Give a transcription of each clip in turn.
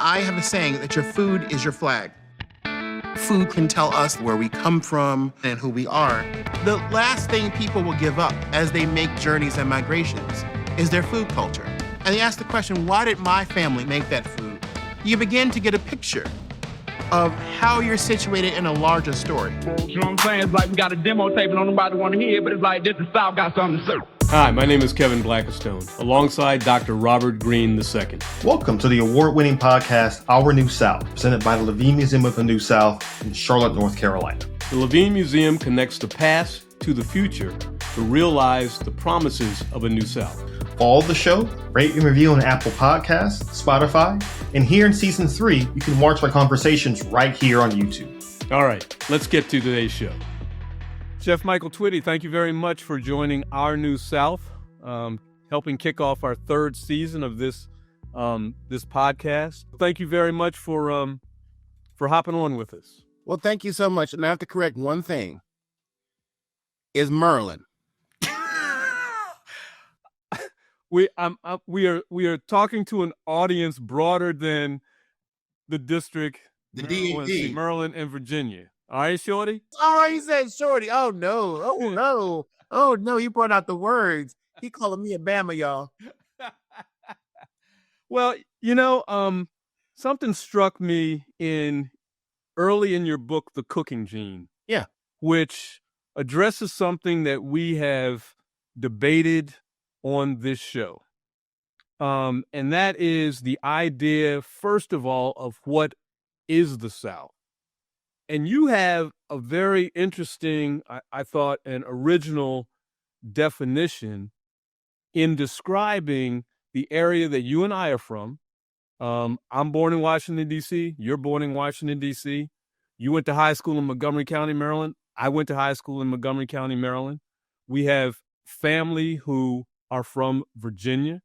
I have a saying that your food is your flag. Food can tell us where we come from and who we are. The last thing people will give up as they make journeys and migrations is their food culture. And they ask the question, why did my family make that food? You begin to get a picture of how you're situated in a larger story. You know what I'm saying? It's like we got a demo tape and nobody want to hear it, but it's like this the South got something to say. Hi, my name is Kevin Blackistone, alongside Dr. Robert Greene II. Welcome to the award-winning podcast, Our New South, presented by the Levine Museum of the New South in Charlotte, North Carolina. The Levine Museum connects the past to the future to realize the promises of a New South. Follow the show, rate and review on Apple Podcasts, Spotify, and here in Season 3, you can watch my conversations right here on YouTube. All right, let's get to today's show. Chef Michael Twitty, thank you very much for joining Our New South, helping kick off our third season of this podcast. Thank you very much for hopping on with us. Well, thank you so much. And I have to correct one thing. Is Merlin. We are talking to an audience broader than the district, The D.C. Maryland and Virginia. All right, Shorty? Oh, he said Shorty. Oh, no. Oh, no. Oh, no. He brought out the words. He calling me a Bama, y'all. Well, something struck me early in your book, The Cooking Gene. Yeah. Which addresses something that we have debated on this show. And that is the idea, first of all, of what is the South. And you have a very interesting, I thought, an original definition in describing the area that you and I are from. I'm born in Washington, D.C. You're born in Washington, D.C. You went to high school in Montgomery County, Maryland. I went to high school in Montgomery County, Maryland. We have family who are from Virginia.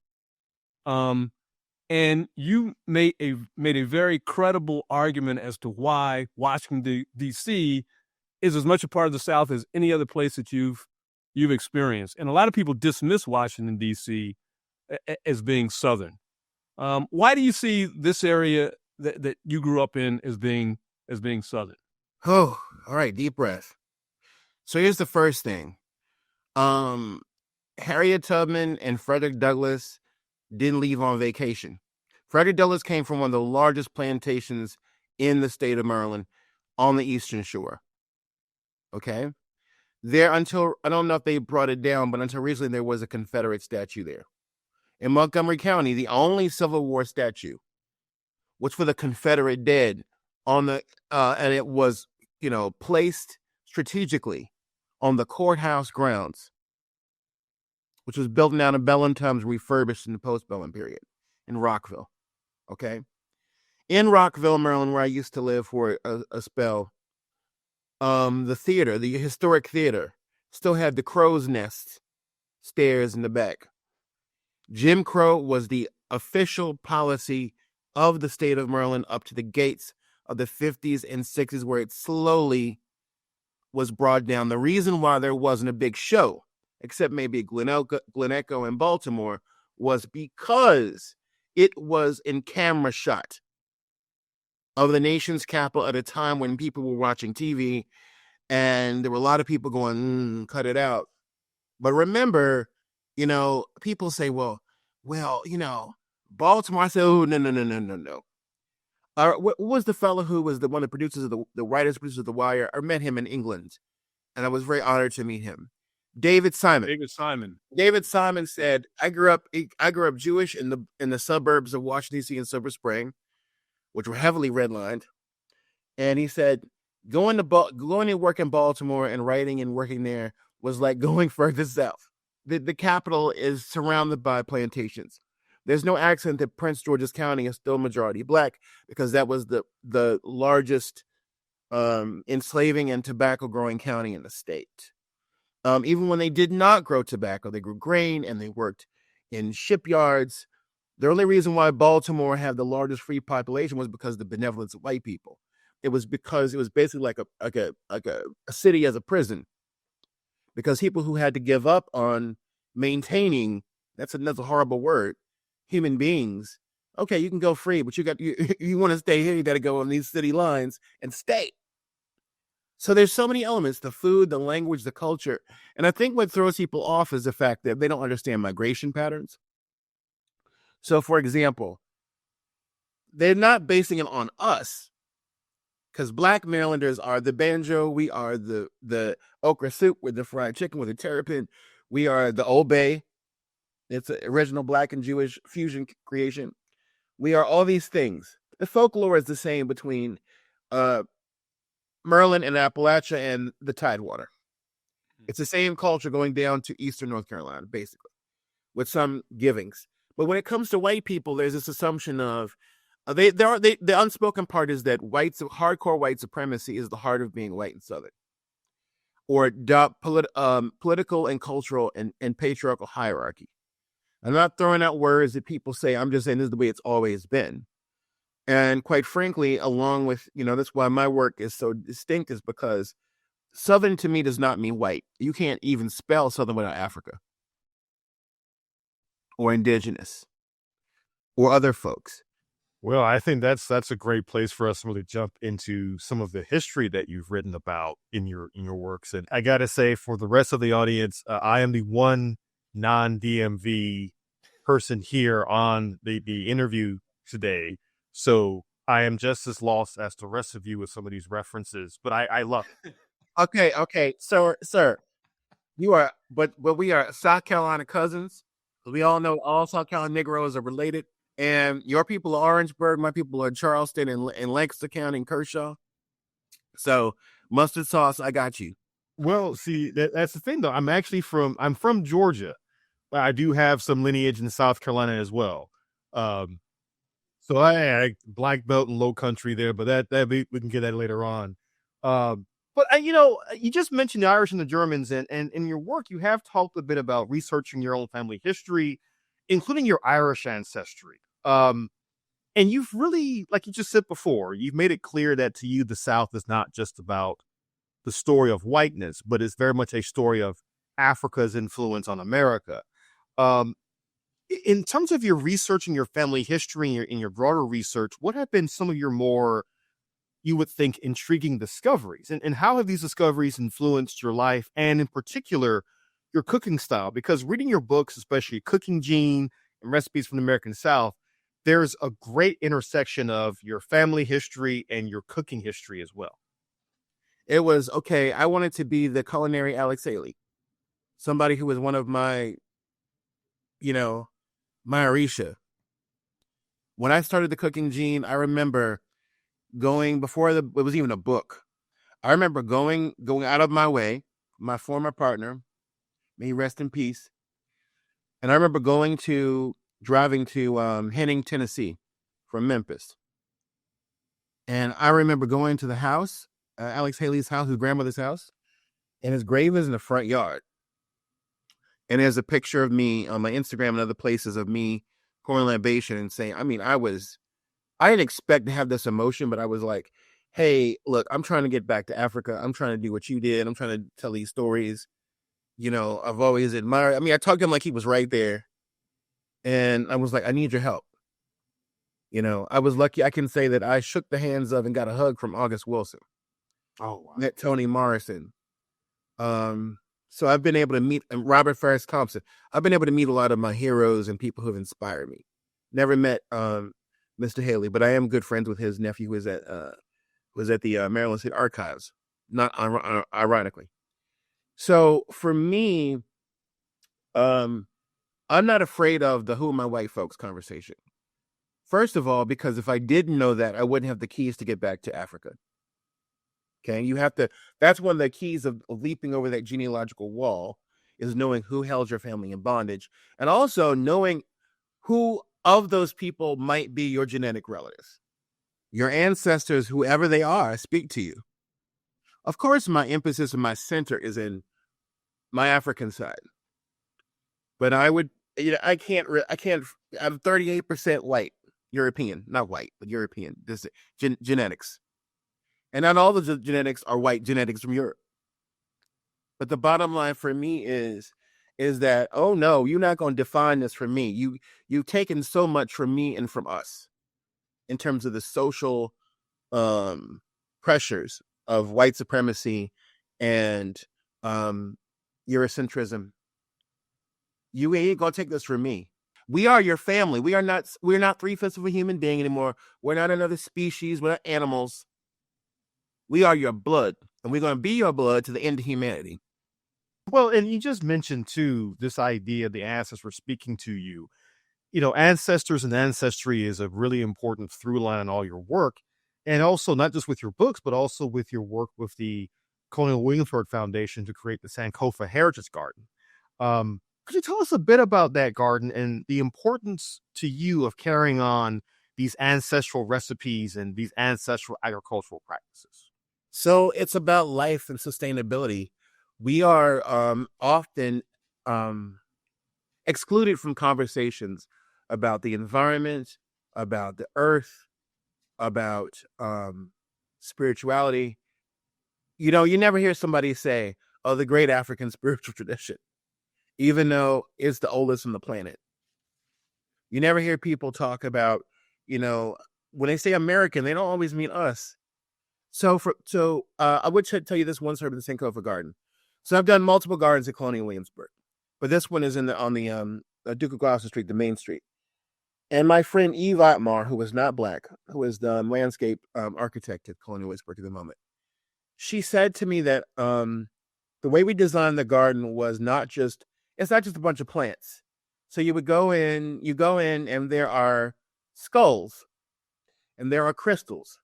And you made a very credible argument as to why Washington, D.C. is as much a part of the South as any other place that you've experienced. And a lot of people dismiss Washington, D.C. as being Southern. Why do you see this area that you grew up in as being Southern? Oh, all right. Deep breath. So here's the first thing. Harriet Tubman and Frederick Douglass didn't leave on vacation. Frederick Douglass came from one of the largest plantations in the state of Maryland on the Eastern Shore. Okay? There until, I don't know if they brought it down, but until recently there was a Confederate statue there. In Montgomery County, the only Civil War statue was for the Confederate dead on the, and it was, placed strategically on the courthouse grounds, which was built out of Bellum times, refurbished in the post-Bellum period in Rockville. Okay. In Rockville, Maryland, where I used to live for a spell, the theater, the historic theater, still had the crow's nest stairs in the back. Jim Crow was the official policy of the state of Maryland up to the gates of the 50s and 60s, where it slowly was brought down. The reason why there wasn't a big show, except maybe Glen Echo in Baltimore, was because it was in camera shot of the nation's capital at a time when people were watching TV, and there were a lot of people going, cut it out. But remember, people say, well, Baltimore. I said, oh, no. What was the fellow who was the one of the producers of the writers, producers of The Wire? I met him in England, and I was very honored to meet him. David Simon. David Simon said, I grew up Jewish in the suburbs of Washington, D.C. and Silver Spring, which were heavily redlined. And he said, going to work in Baltimore and writing and working there was like going further south. The capital is surrounded by plantations. There's no accident that Prince George's County is still majority Black, because that was the largest enslaving and tobacco growing county in the state. Even when they did not grow tobacco, they grew grain and they worked in shipyards. The only reason why Baltimore had the largest free population was because of the benevolence of white people. It was because it was basically like a city as a prison, because people who had to give up on maintaining, that's another horrible word, human beings, Okay, you can go free, but you want to stay here, you got to go on these city lines and stay. So there's so many elements, the food, the language, the culture. And I think what throws people off is the fact that they don't understand migration patterns. So, for example, they're not basing it on us, because Black Marylanders are the banjo, we are the okra soup with the fried chicken with the terrapin, we are the Old Bay. It's an original Black and Jewish fusion creation. We are all these things. The folklore is the same between Maryland and Appalachia and the Tidewater. It's the same culture going down to Eastern North Carolina, basically, with some givings. But when it comes to white people, there's this assumption of the unspoken part is that hardcore white supremacy is the heart of being white and Southern, or political and cultural and patriarchal hierarchy. I'm not throwing out words that people say. I'm just saying this is the way it's always been. And quite frankly, along with, that's why my work is so distinct, is because Southern to me does not mean white. You can't even spell Southern without Africa or indigenous or other folks. Well, I think that's a great place for us to really jump into some of the history that you've written about in your works. And I got to say, for the rest of the audience, I am the one non-DMV person here on the interview today. So I am just as lost as the rest of you with some of these references, but I love it. Okay. Sir, you are, but we are South Carolina cousins. We all know all South Carolina Negroes are related. And your people are Orangeburg, my people are Charleston and Lancaster County and Kershaw. So mustard sauce, I got you. Well, see, that's the thing though. I'm from Georgia, but I do have some lineage in South Carolina as well. So I black belt and low country there, but we can get that later on. But you just mentioned the Irish and the Germans, and in your work, you have talked a bit about researching your own family history, including your Irish ancestry. And you've really, like you just said before, you've made it clear that to you, the South is not just about the story of whiteness, but it's very much a story of Africa's influence on America. In terms of your research and your family history and in your broader research, what have been some of your more, you would think, intriguing discoveries? And how have these discoveries influenced your life and in particular, your cooking style? Because reading your books, especially Cooking Gene and Recipes from the American South, there's a great intersection of your family history and your cooking history as well. It was, okay, I wanted to be the culinary Alex Haley, somebody who was one of my, my Arisha. When I started the Cooking Gene, I remember going before it was even a book. I remember going out of my way, my former partner, may he rest in peace. And I remember driving to Henning, Tennessee from Memphis. And I remember going to the house, Alex Haley's house, his grandmother's house, and his grave is in the front yard. And there's a picture of me on my Instagram and other places of me pouring libation and saying, I didn't expect to have this emotion, but I was like, hey, look, I'm trying to get back to Africa. I'm trying to do what you did. I'm trying to tell these stories. I've always admired. I talked to him like he was right there. And I was like, I need your help. I was lucky. I can say that I shook the hands of and got a hug from August Wilson. Oh, wow. Met Toni Morrison. So I've been able to meet Robert Farris Thompson. I've been able to meet a lot of my heroes and people who have inspired me. Never met Mr. Haley, but I am good friends with his nephew who was at the Maryland State Archives, not ironically. So for me, I'm not afraid of the who are my white folks conversation. First of all, because if I didn't know that, I wouldn't have the keys to get back to Africa. Okay, that's one of the keys of leaping over that genealogical wall, is knowing who held your family in bondage, and also knowing who of those people might be your genetic relatives. Your ancestors, whoever they are, speak to you. Of course, my emphasis and my center is in my African side. But I'm 38% white, European, not white, but European. This is genetics. And not all the genetics are white genetics from Europe. But the bottom line for me is is that, oh no, you're not going to define this from me. You've taken so much from me and from us in terms of the social pressures of white supremacy and Eurocentrism. You ain't gonna take this from me. We are your family. We're not 3/5 of a human being anymore. We're not another species. We're not animals. We are your blood, and we're gonna be your blood to the end of humanity. Well, and you just mentioned too this idea the ancestors speaking to you. You know, ancestors and ancestry is a really important through line in all your work, and also not just with your books, but also with your work with the Colonial Williamsburg Foundation to create the Sankofa Heritage Garden. Could you tell us a bit about that garden and the importance to you of carrying on these ancestral recipes and these ancestral agricultural practices? So it's about life and sustainability. We are often excluded from conversations about the environment, about the earth, about spirituality. You know, you never hear somebody say, oh, the great African spiritual tradition, even though it's the oldest on the planet. You never hear people talk about, you know, when they say American, they don't always mean us. So I would tell you this one story about the Sankofa Garden. So I've done multiple gardens at Colonial Williamsburg, but this one is on the Duke of Gloucester Street, the main street. And my friend Eve Atmar, who was not Black, who is the landscape architect at Colonial Williamsburg at the moment, she said to me that the way we designed the garden was it's not just a bunch of plants. So you go in and there are skulls and there are crystals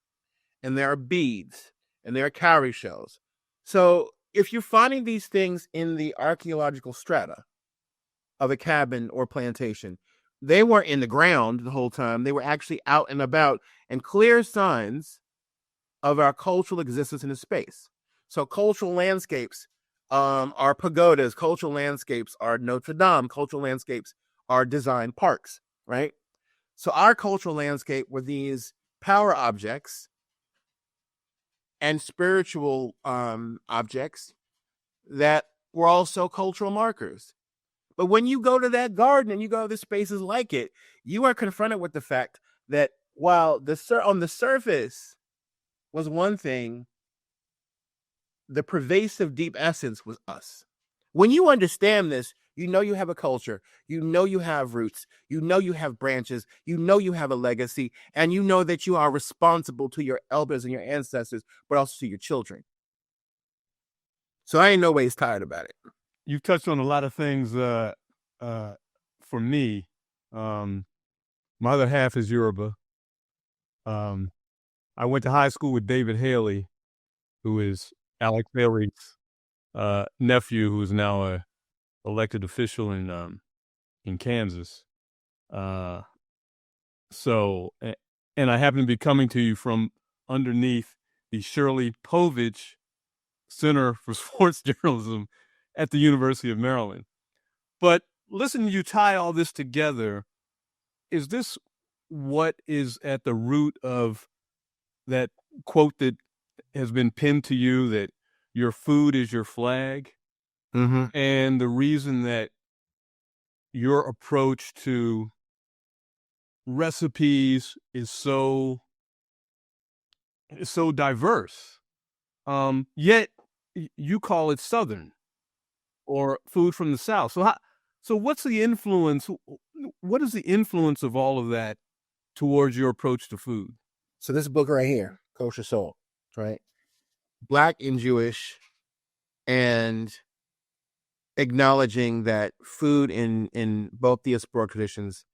and there are beads and there are cowrie shells. So if you're finding these things in the archaeological strata of a cabin or plantation, they weren't in the ground the whole time. They were actually out and about and clear signs of our cultural existence in the space. So cultural landscapes are pagodas, cultural landscapes are Notre Dame, cultural landscapes are designed parks, right? So our cultural landscape were these power objects and spiritual objects that were also cultural markers. But when you go to that garden and you go to spaces like it, you are confronted with the fact that while on the surface was one thing, the pervasive deep essence was us. When you understand this, you know you have a culture, you know you have roots, you know you have branches, you know you have a legacy, and you know that you are responsible to your elders and your ancestors, but also to your children. So I ain't no ways tired about it. You've touched on a lot of things for me. My other half is Yoruba. I went to high school with David Haley, who is Alex Haley's nephew, who is now a elected official in Kansas. So, and I happen to be coming to you from underneath the Shirley Povich Center for Sports Journalism at the University of Maryland. But listen, you tie all this together. Is this what is at the root of that quote that has been pinned to you, that your food is your flag? Mm-hmm. And the reason that your approach to recipes is so diverse, yet you call it Southern or food from the South. So what's the influence? What is the influence of all of that towards your approach to food? So this book right here, Kosher Soul, right? Black and Jewish, and acknowledging that food in both diasporic traditions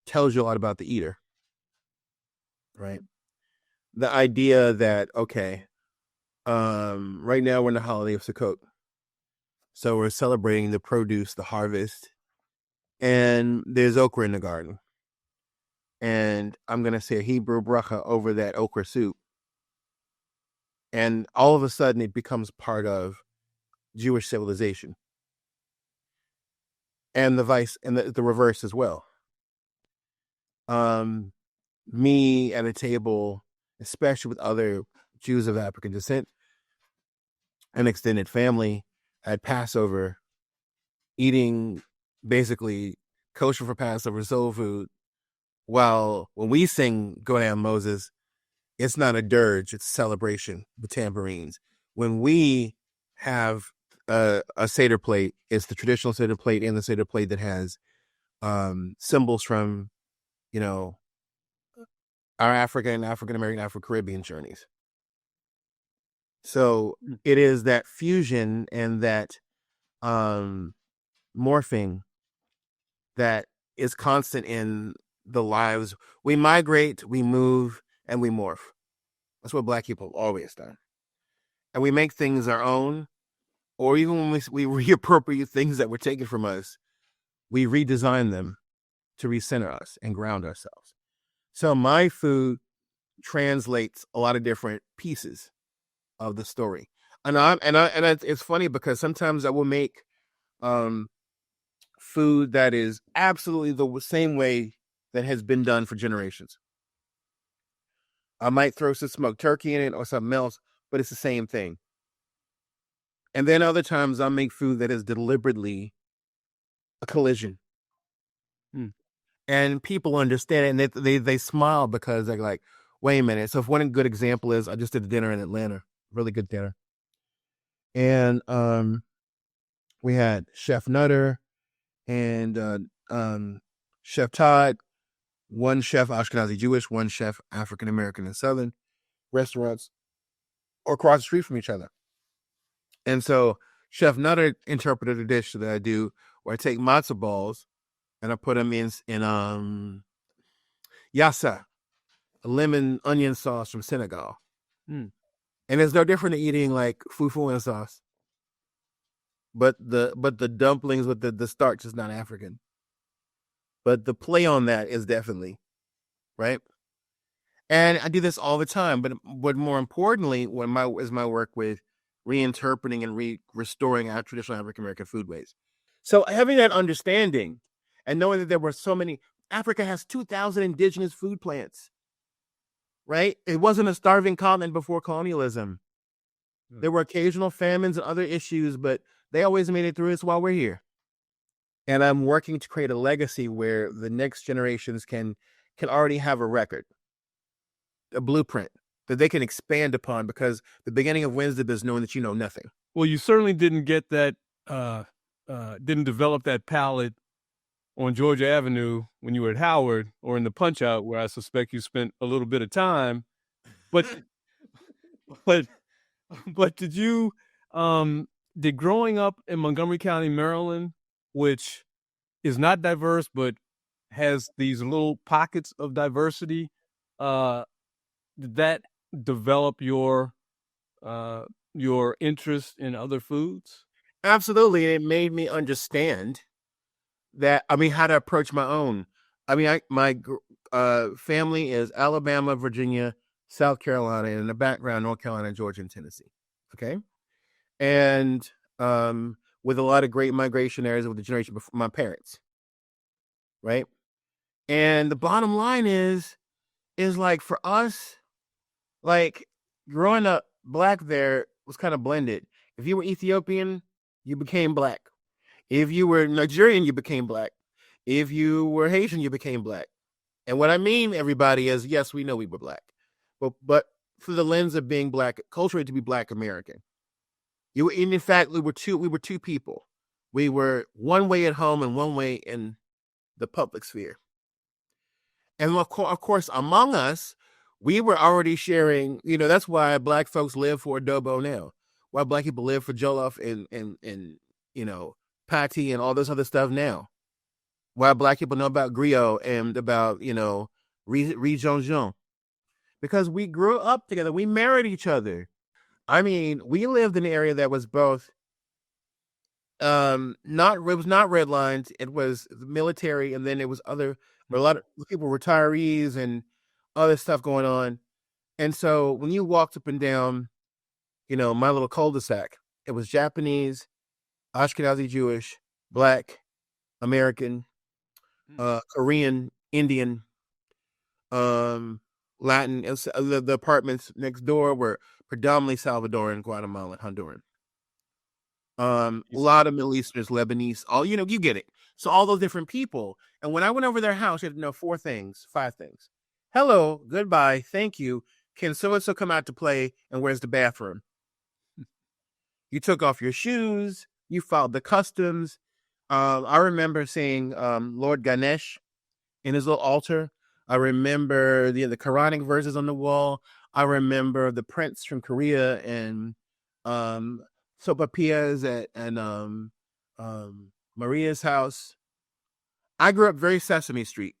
tells you a lot about the eater, right? The idea that, okay, right now we're in the holiday of Sukkot. So we're celebrating the produce, the harvest, and there's okra in the garden. And I'm going to say a Hebrew bracha over that okra soup. And all of a sudden it becomes part of Jewish civilization. And the reverse as well. Me at a table, especially with other Jews of African descent, an extended family at Passover, eating basically kosher for Passover soul food, while when we sing "Go Down Moses," it's not a dirge; it's a celebration with tambourines. When we have a Seder plate, it's the traditional Seder plate and the Seder plate that has symbols from, our African American, Afro-Caribbean journeys. So it is that fusion and that morphing that is constant in the lives. We migrate, we move, and we morph. That's what Black people have always done. And we make things our own, or even when we reappropriate things that were taken from us, we redesign them to recenter us and ground ourselves. So my food translates a lot of different pieces of the story. And it's funny because sometimes I will make food that is absolutely the same way that has been done for generations. I might throw some smoked turkey in it or something else, but it's the same thing. And then other times I'll make food that is deliberately a collision. And people understand it, and they smile because they're like, wait a minute. So if one good example is, I just did a dinner in Atlanta, really good dinner. And we had Chef Nutter and Chef Todd, one chef Ashkenazi Jewish, one chef African American and Southern, restaurants or across the street from each other. And so Chef Nutter interpreted a dish that I do where I take matzo balls and I put them in yassa, a lemon onion sauce from Senegal. And it's no different than eating like fufu and sauce. But the dumplings with the starch is not African. But the play on that is definitely, right? And I do this all the time. But more importantly, is my work with reinterpreting and restoring our traditional African American foodways. So having that understanding and knowing that there were so many, Africa has 2,000 indigenous food plants, right? It wasn't a starving continent before colonialism. There were occasional famines and other issues, but they always made it through us while we're here. And I'm working to create a legacy where the next generations can already have a record, a blueprint that they can expand upon, because the beginning of wisdom is knowing that you know nothing. Well, you certainly didn't get that, didn't develop that palate on Georgia Avenue when you were at Howard or in the Punch Out, where I suspect you spent a little bit of time. But did you, did growing up in Montgomery County, Maryland, which is not diverse but has these little pockets of diversity, did that develop your interest in other foods? Absolutely. It made me understand that, how to approach my own. My family is Alabama, Virginia, South Carolina, and in the background, North Carolina, Georgia, and Tennessee. Okay. And with a lot of great migration areas with the generation before my parents. Right. And the bottom line is like for us, like growing up Black there was kind of blended. If you were Ethiopian, you became Black. If you were Nigerian, you became Black. If you were Haitian, you became Black. And what I mean, everybody, is yes, we know we were Black, but through the lens of being Black, culturally to be Black American. In fact, we were two people. We were one way at home and one way in the public sphere. And of course, among us, we were already sharing, that's why Black folks live for adobo now. Why Black people live for jollof and patty and all this other stuff now. Why Black people know about griot and about, riz-jean-jean. Because we grew up together. We married each other. We lived in an area that was both, it was not red lines. It was the military. And then it was a lot of people, retirees and other stuff going on. And so when you walked up and down, my little cul-de-sac, it was Japanese, Ashkenazi Jewish, Black, American, Korean, Indian, Latin. The apartments next door were predominantly Salvadoran, Guatemalan, Honduran. A lot of Middle Easterners, Lebanese, all you get it. So all those different people. And when I went over their house, you had to know 5 things. Hello, goodbye, thank you. Can so and so come out to play? And where's the bathroom? You took off your shoes. You followed the customs. I remember seeing Lord Ganesh in his little altar. I remember the Quranic verses on the wall. I remember the prince from Korea and Sopapia's and Maria's house. I grew up very Sesame Street,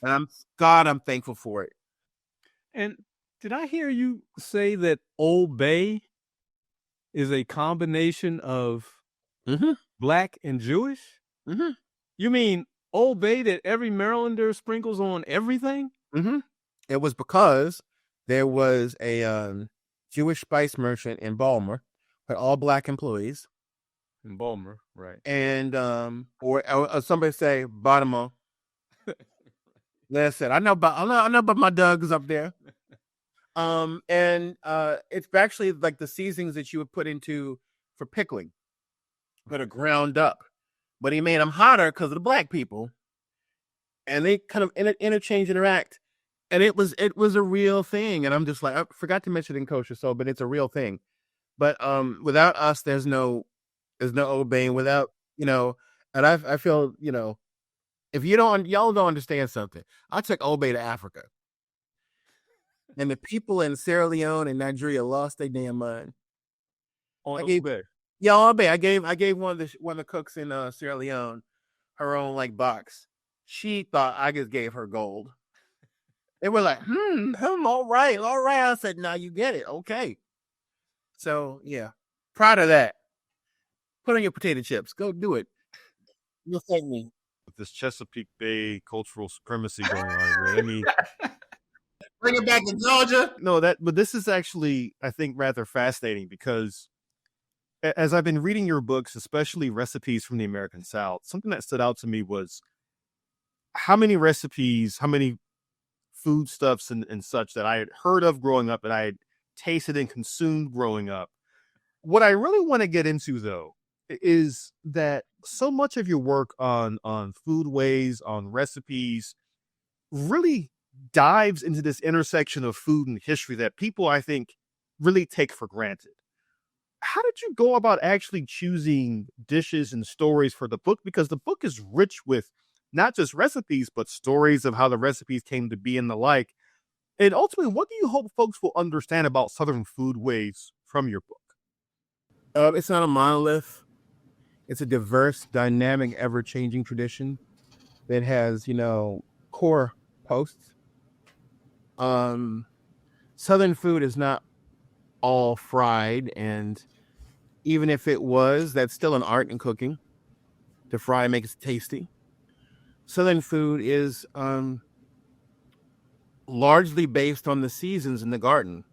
and I'm thankful for it. And did I hear you say that Old Bay is a combination of Black and Jewish? Mm-hmm. You mean Old Bay that every Marylander sprinkles on everything? Mm-hmm. It was because there was a Jewish spice merchant in Balmer with all Black employees. In Balmer, right. And or somebody say Baltimore. Listen, I know about my Dougs up there. And it's actually like the seasonings that you would put into for pickling that are ground up. But he made them hotter because of the Black people. And they kind of interchange, interact. And it was a real thing. And I'm just like, I forgot to mention it in Kosher Soul, but it's a real thing. But without us, there's no obeying. Without, and I feel, if y'all don't understand something, I took Obey to Africa. And the people in Sierra Leone and Nigeria lost their damn mind. Obey. Yeah, Obey. I gave one of the cooks in Sierra Leone her own box. She thought I just gave her gold. They were like, all right. I said, now you get it. Okay. So yeah, proud of that. Put on your potato chips. Go do it. You'll thank me. With this Chesapeake Bay cultural supremacy going on here, I mean, bring it back to Georgia. No, but this is actually, I think, rather fascinating because as I've been reading your books, especially recipes from the American South, something that stood out to me was how many recipes, how many foodstuffs and such that I had heard of growing up and I had tasted and consumed growing up. What I really want to get into, though, is that so much of your work on foodways, on recipes, really dives into this intersection of food and history that people, I think, really take for granted. How did you go about actually choosing dishes and stories for the book? Because the book is rich with not just recipes, but stories of how the recipes came to be and the like. And ultimately, what do you hope folks will understand about Southern foodways from your book? It's not a monolith. It's a diverse, dynamic, ever-changing tradition that has, core posts. Southern food is not all fried, and even if it was, that's still an art in cooking. To fry and make it tasty. Southern food is largely based on the seasons in the garden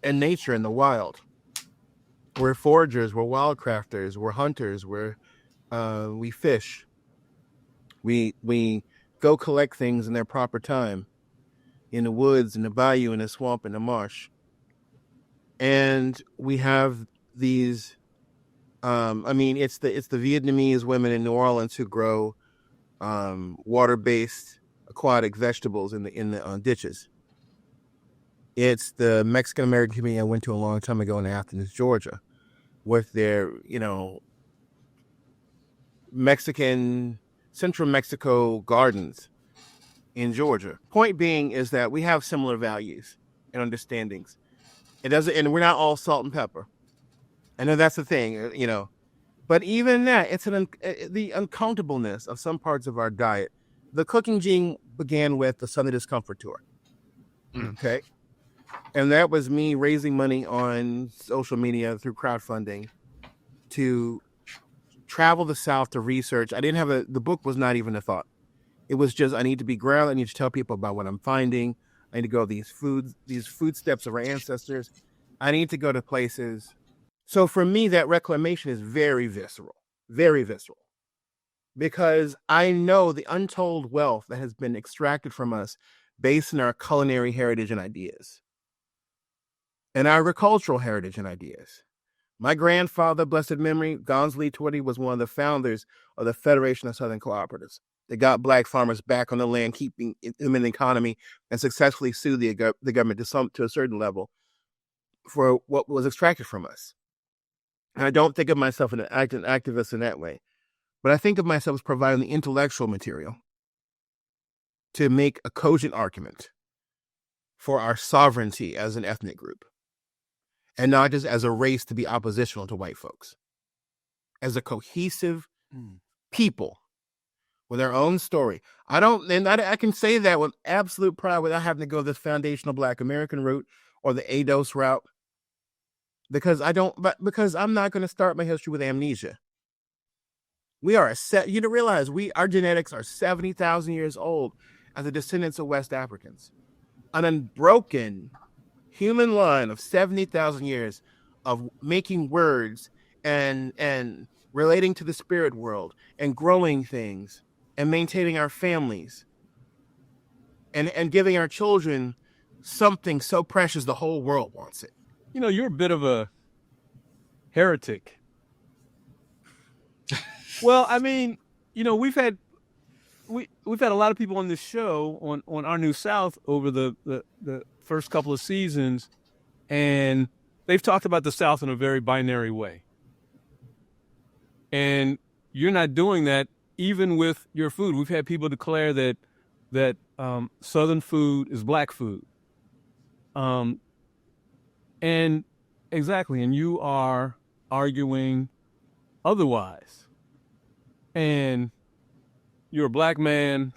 and nature in the wild. We're foragers, we're wildcrafters, we're hunters, we fish. We go collect things in their proper time in the woods, in the bayou, in the swamp, in the marsh. And we have these it's the Vietnamese women in New Orleans who grow water-based aquatic vegetables in the ditches. It's the Mexican American community I went to a long time ago in Athens, Georgia, with their, Mexican, Central Mexico gardens in Georgia. Point being is that we have similar values and understandings. And we're not all salt and pepper. I know that's the thing, But even that, it's the uncomfortableness of some parts of our diet. The cooking gene began with the Sunday Discomfort Tour. Okay. And that was me raising money on social media through crowdfunding to travel the South to research. I didn't have the book was not even a thought. It was just, I need to be grounded. I need to tell people about what I'm finding. I need to go these food steps of our ancestors. I need to go to places. So for me, that reclamation is very visceral, because I know the untold wealth that has been extracted from us based on our culinary heritage and ideas and our agricultural heritage and ideas. My grandfather, blessed memory, Gonzalez Twitty, was one of the founders of the Federation of Southern Cooperatives. They got black farmers back on the land, keeping them in the economy, and successfully sued the government to a certain level for what was extracted from us. And I don't think of myself as an activist in that way, but I think of myself as providing the intellectual material to make a cogent argument for our sovereignty as an ethnic group, and not just as a race to be oppositional to white folks, as a cohesive people with our own story. I can say that with absolute pride without having to go this foundational Black American route or the ADOS route, because I'm not going to start my history with amnesia. We are you don't realize our genetics are 70,000 years old as the descendants of West Africans, an unbroken human line of 70,000 years of making words and relating to the spirit world and growing things and maintaining our families and giving our children something so precious the whole world wants it. You know, you're a bit of a heretic. Well, I mean, you know, we've had a lot of people on this show on Our New South over the first couple of seasons, and they've talked about the South in a very binary way. And you're not doing that even with your food. We've had people declare that Southern food is Black food. And exactly, and you are arguing otherwise. And you're a Black man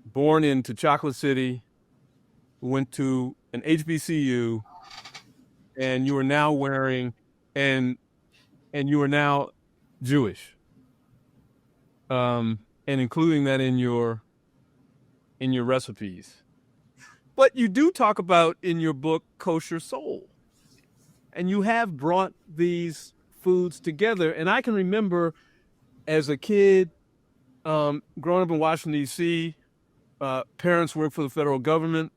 born into Chocolate City, who went to an HBCU, and you are now and you are now Jewish, and including that in your recipes. But you do talk about in your book Kosher Soul, and you have brought these foods together. And I can remember as a kid, growing up in Washington, D.C., parents worked for the federal government.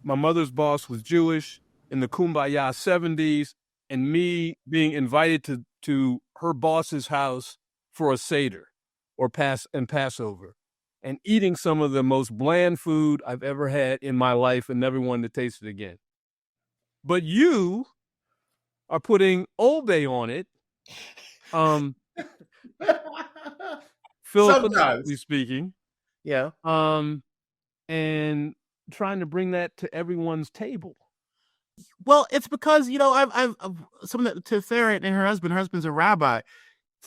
My mother's boss was Jewish in the Kumbaya 70s, and me being invited to her boss's house for a Seder or Passover, and eating some of the most bland food I've ever had in my life and never wanted to taste it again. But you are putting Old Bay on it, philosophically speaking. Yeah. And trying to bring that to everyone's table. Well, it's because, you know, I've to Sarah and her husband's a rabbi.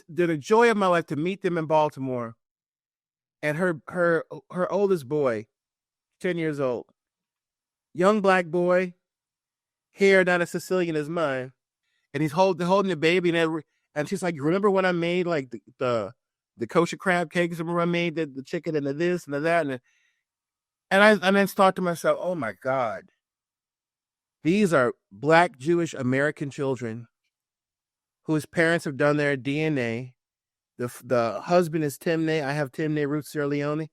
The joy of my life to meet them in Baltimore, and her oldest boy, 10 years old, young Black boy, hair not as Sicilian as mine, and he's holding the baby, and she's like, remember when I made like the kosher crab cakes? Remember I made the chicken and the this and the that, and I then thought to myself, oh my God, these are Black Jewish American children whose parents have done their DNA. The husband is Timneh. I have Timneh roots, Sierra Leone,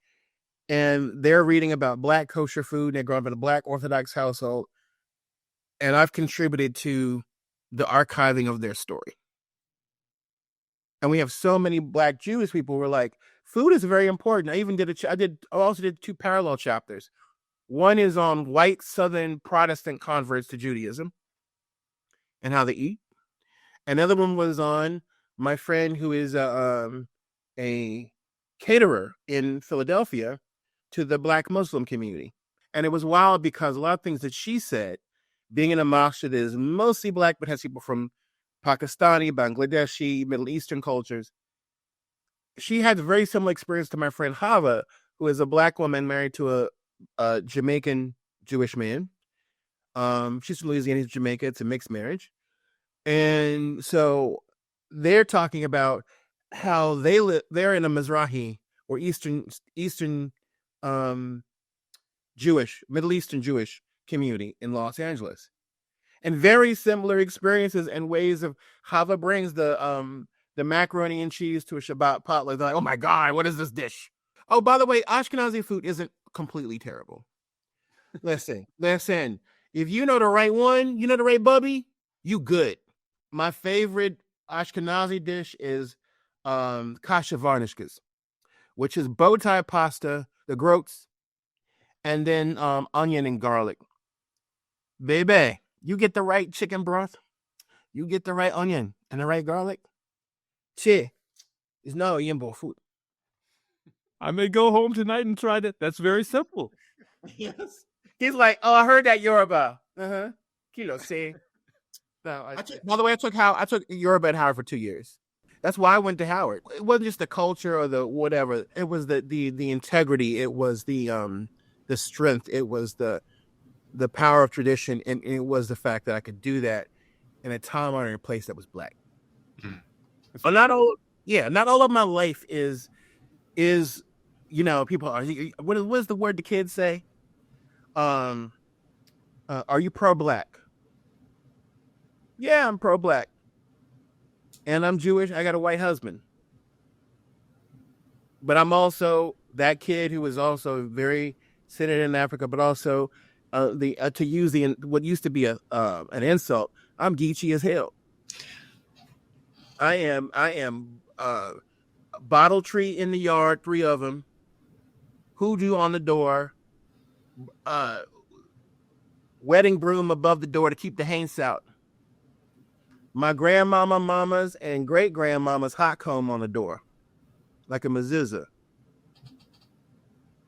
and they're reading about Black kosher food. They grew up in a Black Orthodox household, and I've contributed to the archiving of their story. And we have so many Black Jewish people who are like, food is very important. I also did 2 parallel chapters. One is on white Southern Protestant converts to Judaism and how they eat. Another one was on my friend who is a caterer in Philadelphia to the Black Muslim community. And it was wild because a lot of things that she said, being in a mosque that is mostly Black, but has people from Pakistani, Bangladeshi, Middle Eastern cultures. She had a very similar experience to my friend Hava, who is a Black woman married to a Jamaican Jewish man. She's from Louisiana, he's Jamaica. It's a mixed marriage. And so they're talking about how they're in a Mizrahi or Eastern Jewish, Middle Eastern Jewish community in Los Angeles. And very similar experiences and ways of Hava brings the macaroni and cheese to a Shabbat potluck. They're like, oh my God, what is this dish? Oh, by the way, Ashkenazi food isn't completely terrible. Listen. If you know the right one, you know the right bubby, you good. My favorite Ashkenazi dish is kasha varnishkas, which is bow tie pasta, the groats, and then onion and garlic. Baby, you get the right chicken broth, you get the right onion and the right garlic. Che, it's no yimbo food. I may go home tonight and try that. That's very simple. Yes. He's like, oh, I heard that Yoruba. Kilo say. No, by the way, I took Yoruba at Howard for 2 years. That's why I went to Howard. It wasn't just the culture or the whatever. It was the integrity. It was the strength. It was the power of tradition, and it was the fact that I could do that in a time or in a place that was black. But not all of my life is people are. What is the word the kids say? Are you pro-black? Yeah, I'm pro-black. And I'm Jewish. I got a white husband. But I'm also that kid who was also very centered in Africa, but also to use what used to be an insult, I'm geechee as hell. I am bottle tree in the yard, 3 of them, hoodoo on the door, wedding broom above the door to keep the haints out. My grandmama, mamas, and great grandmama's hot comb on the door, like a mezuzah.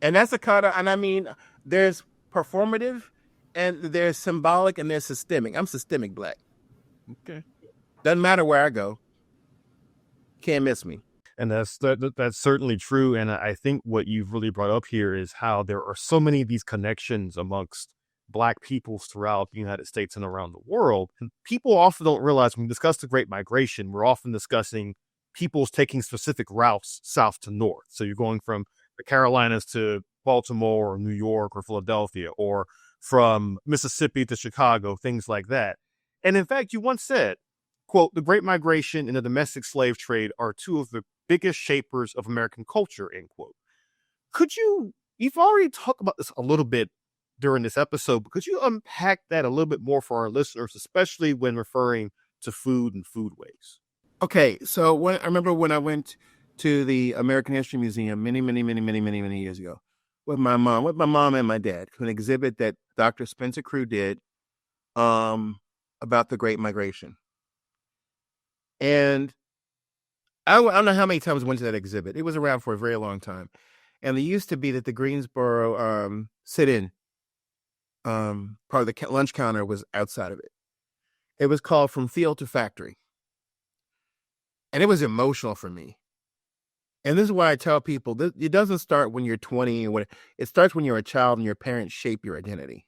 And that's a kind of, and I mean, there's performative, and there's symbolic, and there's systemic. I'm systemic black. Okay. Doesn't matter where I go. Can't miss me. And that's certainly true. And I think what you've really brought up here is how there are so many of these connections amongst Black peoples throughout the United States and around the world. And people often don't realize when we discuss the Great Migration, we're often discussing peoples taking specific routes south to north. So you're going from the Carolinas to Baltimore or New York or Philadelphia, or from Mississippi to Chicago, things like that. And in fact, you once said, quote, the Great Migration and the domestic slave trade are 2 of the biggest shapers of American culture, end quote. You've already talked about this a little bit during this episode, but could you unpack that a little bit more for our listeners, especially when referring to food and foodways? Okay, so I remember when I went to the American History Museum many years ago with my mom and my dad, to an exhibit that Dr. Spencer Crew did about the Great Migration. And I don't know how many times I went to that exhibit. It was around for a very long time. And it used to be that the Greensboro sit-in, part of the lunch counter was outside of it. It was called From Field to Factory. And it was emotional for me. And this is why I tell people, it doesn't start when you're 20. It starts when you're a child and your parents shape your identity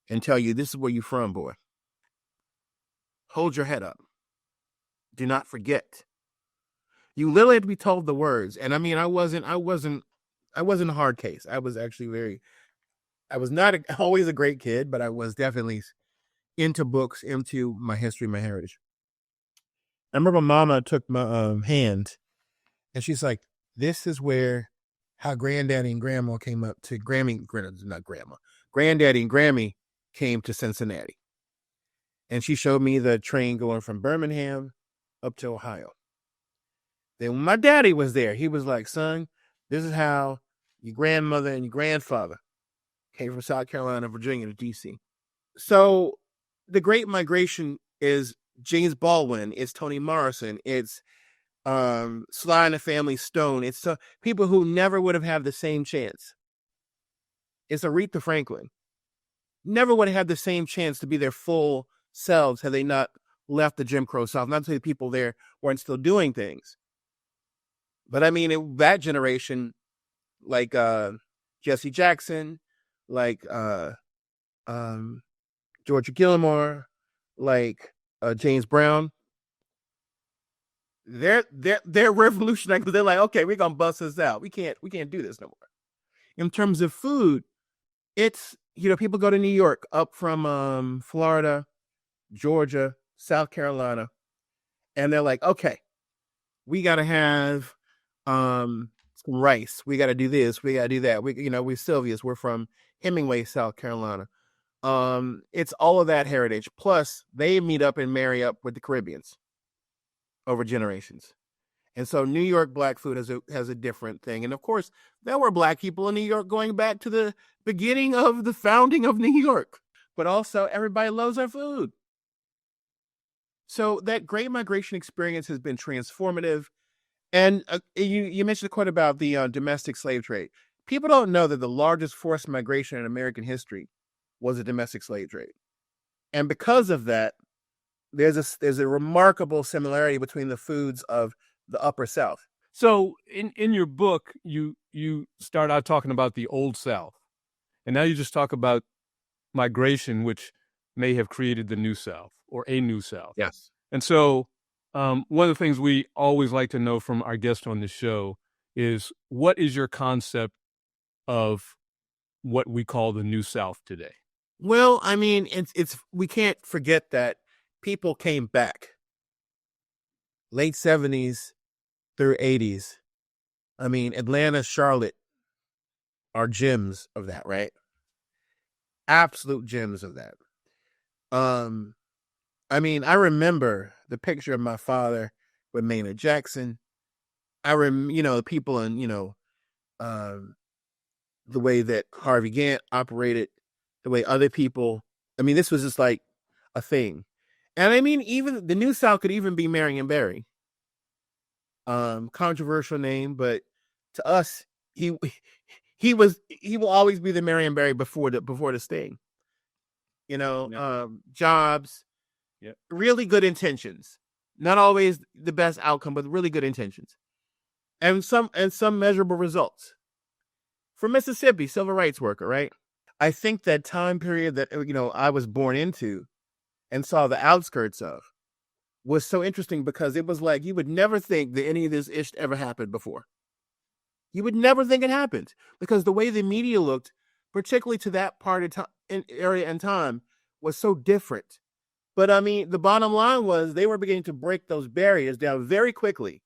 and tell you, this is where you're from, boy. Hold your head up. Do not forget. You literally have to be told the words. And I mean, I wasn't a hard case. I was actually I was not always a great kid, but I was definitely into books, into my history, my heritage. I remember Mama took my hand, and she's like, this is how Granddaddy and Grandma came up to Granddaddy and Grammy came to Cincinnati. And she showed me the train going from Birmingham up to Ohio. Then when my daddy was there, he was like, son, this is how your grandmother and your grandfather came from South Carolina, Virginia to D.C. So the Great Migration is James Baldwin, it's Toni Morrison, it's Sly and the Family Stone. It's people who never would have had the same chance. It's Aretha Franklin. Never would have had the same chance to be their full selves had they not left the Jim Crow South. Not to say the people there weren't still doing things. But I mean, that generation, like Jesse Jackson, like Georgia Gilmore, like James Brown, they're revolutionary because they're like, okay, we're gonna bust this out. We can't do this no more. In terms of food, it's people go to New York up from Florida, Georgia, South Carolina, and they're like, okay, we gotta have some rice. We gotta do this. We gotta do that. We're Sylvia's. We're from Hemingway, South Carolina. It's all of that heritage. Plus, they meet up and marry up with the Caribbeans over generations. And so New York black food has a different thing. And of course, there were black people in New York going back to the beginning of the founding of New York. But also, everybody loves our food. So that Great Migration experience has been transformative. And you mentioned a quote about the domestic slave trade. People don't know that the largest forced migration in American history was a domestic slave trade. And because of that, there's a remarkable similarity between the foods of the Upper South. So in your book, you start out talking about the Old South, and now you just talk about migration, which may have created the New South or a New South. Yes. And so one of the things we always like to know from our guests on the show is, what is your concept of what we call the New South today? Well, I mean, it's we can't forget that people came back. Late 70s through 80s. I mean, Atlanta, Charlotte are gems of that, right? Absolute gems of that. I mean, I remember the picture of my father with Maynard Jackson. The people in, the way that Harvey Gantt operated, the way other people, I mean, this was just like a thing. And I mean, even the New South could even be Marion Barry. Controversial name, but to us, he will always be the Marion Barry before the Sting. Jobs, really good intentions, not always the best outcome, but really good intentions, and some measurable results. For Mississippi, civil rights worker, right? I think that time period that I was born into and saw the outskirts of was so interesting, because it was like you would never think that any of this ish ever happened before. You would never think it happened, because the way the media looked, particularly to that part of time, area and time, was so different. But I mean, the bottom line was they were beginning to break those barriers down very quickly.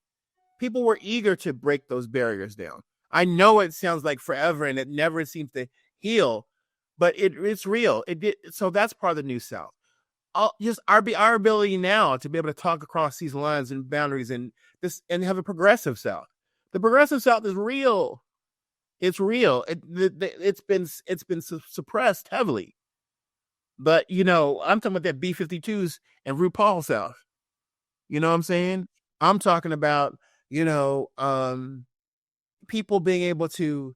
People were eager to break those barriers down. I know it sounds like forever and it never seems to heal, but it's real. It did. So that's part of the New South. Just our ability now to be able to talk across these lines and boundaries and have a progressive South. The progressive South is real. It's real. It's been suppressed heavily. But I'm talking about that B-52s and RuPaul South. You know what I'm saying? I'm talking about people being able to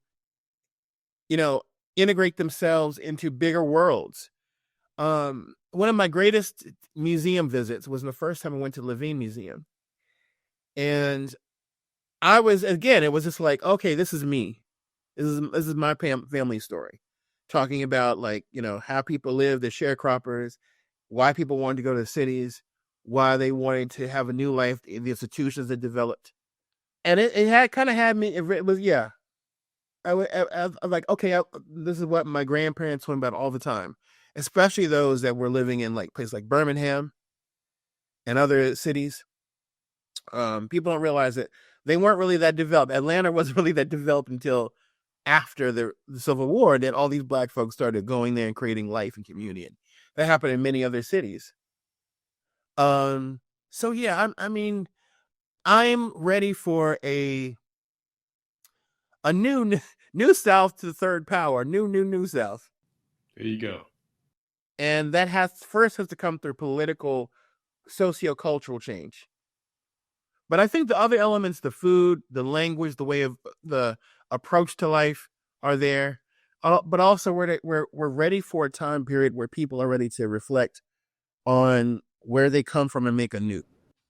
integrate themselves into bigger worlds. One of my greatest museum visits was the first time I went to the Levine Museum. And it was just like, okay, this is me. This is my family story. Talking about how people live, the sharecroppers, why people wanted to go to the cities, why they wanted to have a new life, the institutions that developed. And it had kind of had me, it was, yeah. I was like, okay, this is what my grandparents told me about all the time. Especially those that were living in places like Birmingham and other cities. People don't realize that they weren't really that developed. Atlanta wasn't really that developed until after the Civil War, that all these Black folks started going there and creating life and community. And that happened in many other cities. So yeah, I'm ready for a new South to the third power, new South. There you go. And that has to come through political, socio-cultural change. But I think the other elements, the food, the language, the way of the approach to life are there. But also we're ready for a time period where people are ready to reflect on where they come from and make anew.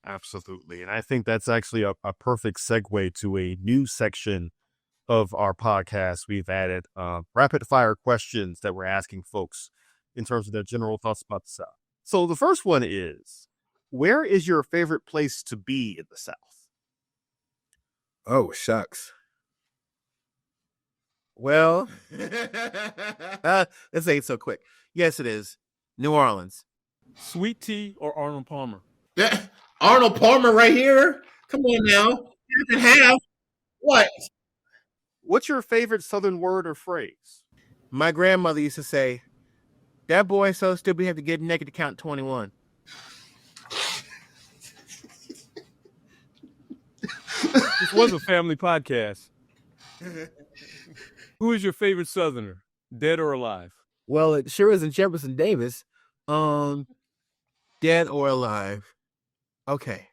Absolutely. And I think that's actually a perfect segue to a new section of our podcast. We've added rapid fire questions that we're asking folks in terms of their general thoughts about the South. So the first one is, where is your favorite place to be in the South? Oh, shucks. Well, this ain't so quick. Yes, it is. New Orleans. Sweet tea or Arnold Palmer? Yeah, Arnold Palmer right here. Come on now. You can have what? What's your favorite Southern word or phrase? My grandmother used to say, That boy is so stupid he had to get naked to count 21. This was a family podcast. Who is your favorite Southerner, dead or alive? Well, it sure isn't Jefferson Davis. Dead or alive. Okay.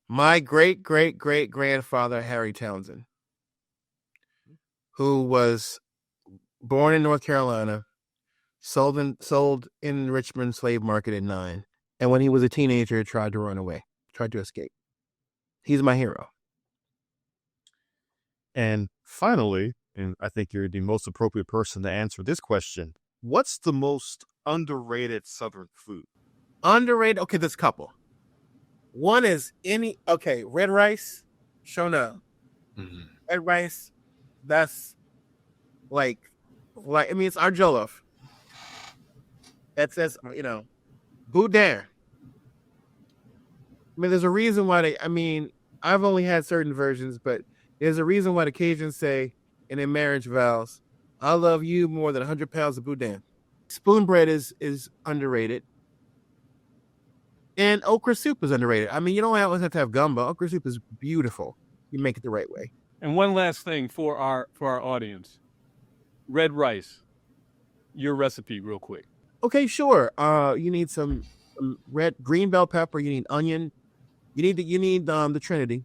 My great-great-great-grandfather, Harry Townsend, who was born in North Carolina, sold in Richmond slave market at 9, and when he was a teenager, tried to run away, tried to escape. He's my hero. And finally, and I think you're the most appropriate person to answer this question, what's the most underrated Southern food? Underrated? Okay, there's a couple. One is red rice. Show no. Mm-hmm. Red rice, that's like it's our jollof. That's Boudin. There's a reason why I've only had certain versions, but there's a reason why the Cajuns say in their marriage vows, I love you more than 100 pounds of Boudin. Spoon bread is underrated. And okra soup is underrated. You don't always have to have gumbo. Okra soup is beautiful. You make it the right way. And one last thing for our audience. Red rice. Your recipe real quick. Okay, sure. You need some red green bell pepper, you need onion. You need the Trinity.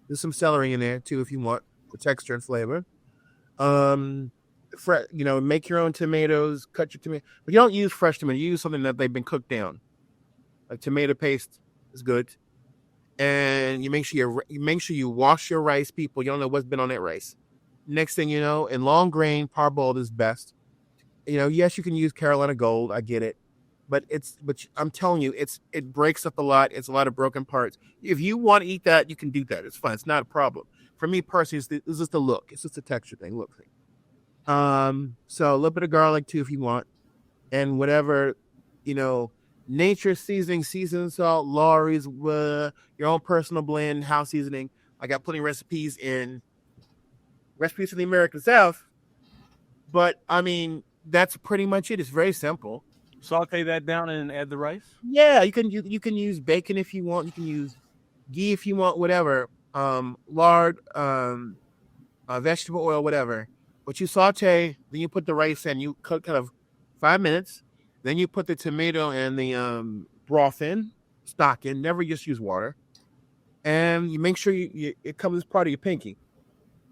There's some celery in there too if you want for texture and flavor. Make your own tomatoes, cut your tomato. But you don't use fresh tomato. You use something that they've been cooked down. Like tomato paste is good. And you make sure you wash your rice, people. You don't know what's been on that rice. Next thing you know, in long grain, parboiled is best. Yes, you can use Carolina Gold. I get it. But I'm telling you, it breaks up a lot. It's a lot of broken parts. If you want to eat that, you can do that. It's fine. It's not a problem. For me personally, it's just the look. It's just a texture thing, look thing. So a little bit of garlic too if you want. And whatever, nature seasoning, seasoned salt, Lawry's, your own personal blend, house seasoning. I got plenty of recipes in the American South. But that's pretty much it. It's very simple. Saute that down and add the rice? Yeah, you can use bacon if you want. You can use ghee if you want, whatever. Lard, vegetable oil, whatever. But you saute, then you put the rice in. You cook kind of 5 minutes. Then you put the tomato and the broth in, stock in. Never just use water. And you make sure it comes as part of your pinky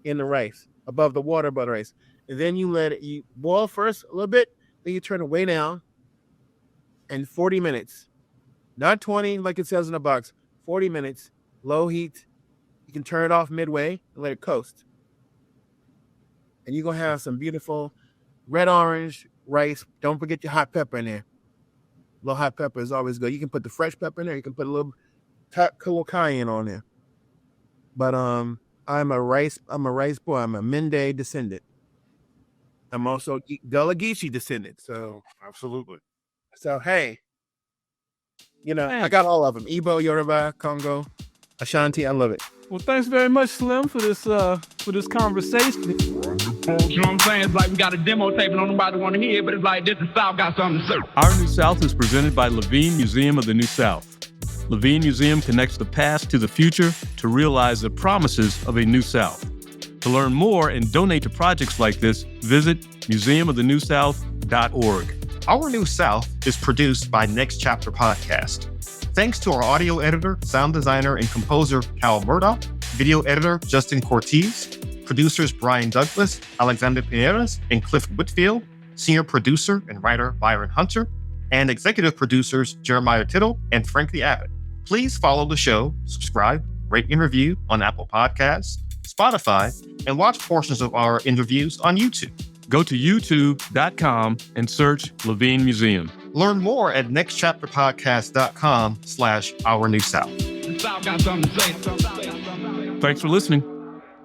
in the rice, above the water, above the rice. And then you let it boil first a little bit. Then you turn it way down. And 40 minutes, not 20 like it says in the box, 40 minutes, low heat. You can turn it off midway and let it coast. And you're going to have some beautiful red-orange rice. Don't forget your hot pepper in there. A little hot pepper is always good. You can put the fresh pepper in there. You can put a little cayenne on there. But I'm a rice boy. I'm a Mende descendant. I'm also Gullah Geechee descendant. So Absolutely. So, hey, I got all of them. Igbo, Yoruba, Congo, Ashanti. I love it. Well, thanks very much, Slim, for this conversation. You know what I'm saying? It's like we got a demo tape and nobody want to hear it, but it's like this the South got something to say. Our New South is presented by Levine Museum of the New South. Levine Museum connects the past to the future to realize the promises of a New South. To learn more and donate to projects like this, visit museumofthenewsouth.org. Our New South is produced by Next Chapter Podcast. Thanks to our audio editor, sound designer, and composer, Cal Murdoch, video editor, Justin Cortez, producers Brian Douglas, Alexander Pineras, and Cliff Whitfield, senior producer and writer Byron Hunter, and executive producers Jeremiah Tittle and Frankie Abbott. Please follow the show, subscribe, rate and review on Apple Podcasts, Spotify, and watch portions of our interviews on YouTube. Go to youtube.com and search Levine Museum. Learn more at nextchapterpodcast.com/Our New South. The South got something to say. Thanks for listening.